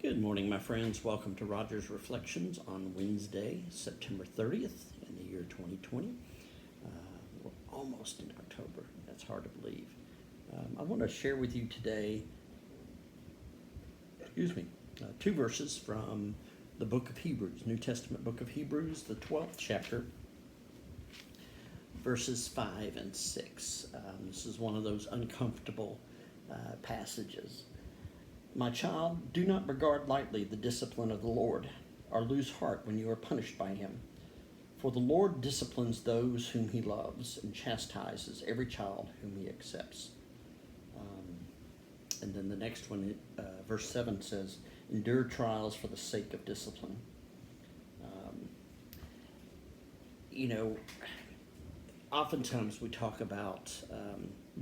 Good morning, my friends. Welcome to Rogers Reflections on Wednesday, September 30th in the year 2020. We're almost in October. That's hard to believe. I want to share with you today, two verses from the book of Hebrews, New Testament book of Hebrews, the 12th chapter, verses 5 and 6. This is one of those uncomfortable passages. My child, do not regard lightly the discipline of the Lord, or lose heart when you are punished by him. For the Lord disciplines those whom he loves and chastises every child whom he accepts. And then the next one, verse 7 says, endure trials for the sake of discipline. Oftentimes we talk about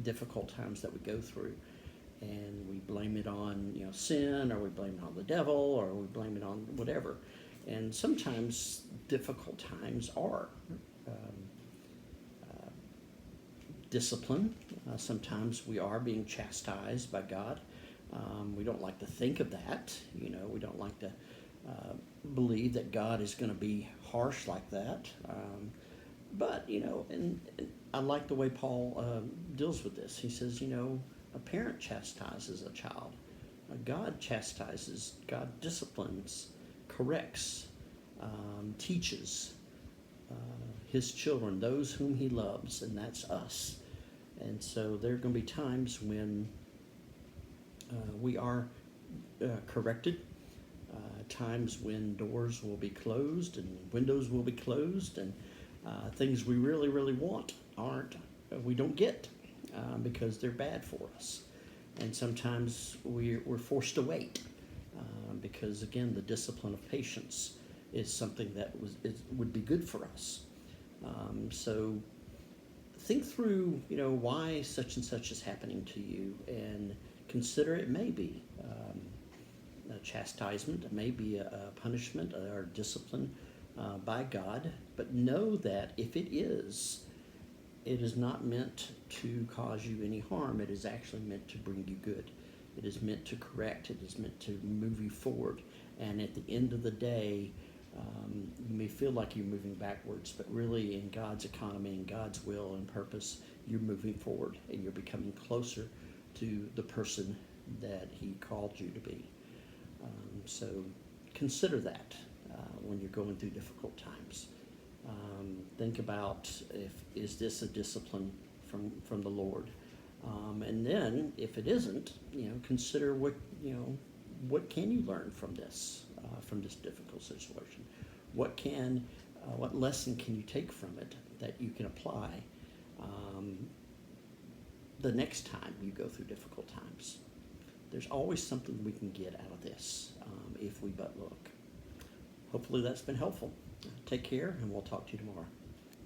difficult times that we go through, and we blame it on sin, or we blame it on the devil, or we blame it on whatever. And sometimes difficult times are discipline. Sometimes we are being chastised by God. We don't like to think of that. We don't like to believe that God is going to be harsh like that. But and I like the way Paul deals with this. He says, a parent chastises a child. God chastises, God disciplines, corrects, teaches his children, those whom he loves, and that's us. And so there are going to be times when we are corrected, times when doors will be closed and windows will be closed, and things we really, really want we don't get. Because they're bad for us. And sometimes we're forced to wait because, again, the discipline of patience is something that would be good for us. So think through, why such and such is happening to you, and consider it may be a chastisement, it may be a punishment or discipline by God, but know that if it is not meant to cause you any harm. It is actually meant to bring you good. It is meant to correct. It is meant to move you forward. And at the end of the day, you may feel like you're moving backwards, but really in God's economy and God's will and purpose, you're moving forward and you're becoming closer to the person that he called you to be. So consider that when you're going through difficult times. Think about is this a discipline from the Lord, and then if it isn't, consider what can you learn from this difficult situation. What lesson can you take from it that you can apply the next time you go through difficult times. There's always something we can get out of this if we but look. Hopefully that's been helpful. Take care, and we'll talk to you tomorrow.